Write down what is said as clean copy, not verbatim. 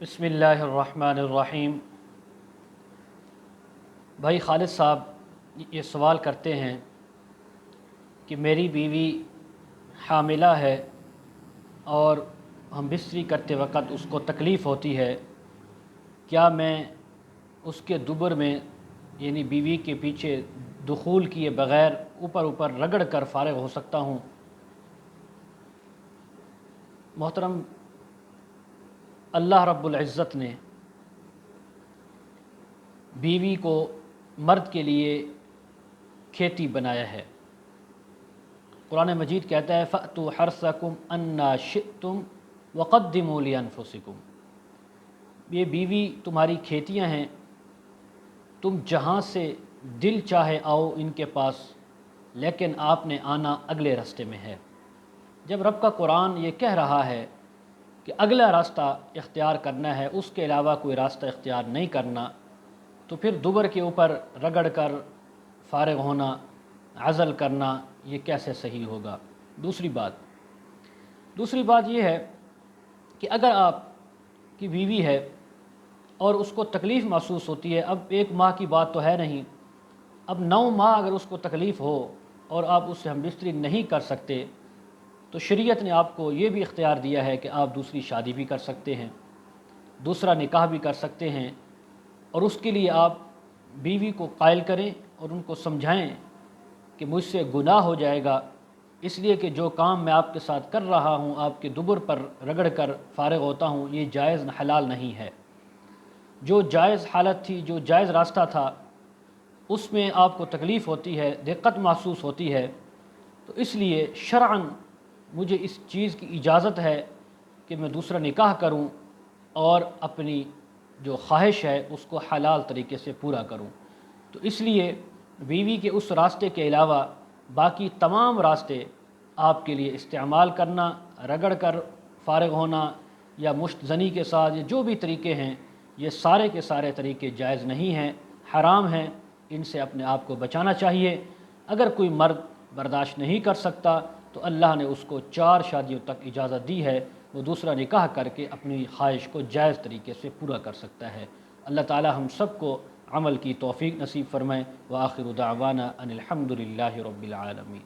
बिस्मिल्लाहिर्रहमानिर्रहीम। भाई खालिद साहब ये सवाल करते हैं कि मेरी बीवी हामिला है और हम बिस्तरी करते वक़्त उसको तकलीफ़ होती है, क्या मैं उसके दुबर में यानी बीवी के पीछे दुखूल किए बग़ैर ऊपर ऊपर रगड़ कर फ़ारिग़ हो सकता हूँ? मोहतरम, अल्लाह रब्बुल इज़्ज़त ने बीवी को मर्द के लिए खेती बनाया है। कुरान मजीद कहता है फ़अतू हर्सकुम अन्ना शिअ्तुम वक़द्दिमू लिअन्फुसिकुम। ये बीवी तुम्हारी खेतियां हैं, तुम जहाँ से दिल चाहे आओ इनके पास, लेकिन आपने आना अगले रास्ते में है। जब रब का कुरान ये कह रहा है कि अगला रास्ता इख्तियार करना है, उसके अलावा कोई रास्ता इख्तियार नहीं करना, तो फिर दुबर के ऊपर रगड़ कर फ़ारिग़ होना, अज़ल करना, ये कैसे सही होगा? दूसरी बात ये है कि अगर आपकी बीवी है और उसको तकलीफ़ महसूस होती है, अब 1 माह की बात तो है नहीं, अब 9 माह अगर उसको तकलीफ़ हो और आप उससे हम बिस्तरी नहीं कर सकते, तो शरीयत ने आपको ये भी इख्तियार दिया है कि आप दूसरी शादी भी कर सकते हैं, दूसरा निकाह भी कर सकते हैं, और उसके लिए आप बीवी को कायल करें और उनको समझाएं कि मुझसे गुनाह हो जाएगा, इसलिए कि जो काम मैं आपके साथ कर रहा हूँ, आपके दुबर पर रगड़ कर फ़ारिग़ होता हूँ, ये जायज़ हलाल नहीं है। जो जायज़ हालत थी, जो जायज़ रास्ता था, उसमें आपको तकलीफ़ होती है, दिक्कत महसूस होती है, तो इसलिए शरअन मुझे इस चीज़ की इजाज़त है कि मैं दूसरा निकाह करूं और अपनी जो ख्वाहिश है उसको हलाल तरीके से पूरा करूं। तो इसलिए बीवी के उस रास्ते के अलावा बाकी तमाम रास्ते आपके लिए इस्तेमाल करना, रगड़ कर फ़ारिग़ होना या मुश्तज़नी के साथ, ये जो भी तरीके हैं, ये सारे के सारे तरीके जायज़ नहीं हैं, हराम हैं। इनसे अपने आप को बचाना चाहिए। अगर कोई मर्द बर्दाश्त नहीं कर सकता तो अल्लाह ने उसको 4 शादियों तक इजाज़त दी है, वो दूसरा निकाह करके अपनी ख्वाहिश को जायज़ तरीके से पूरा कर सकता है। अल्लाह ताला हम सब को अमल की तौफ़ीक़ नसीब फ़रमाए। व आखिरु दावाना अनिल हम्दुलिल्लाहि रब्बिल आलमीन।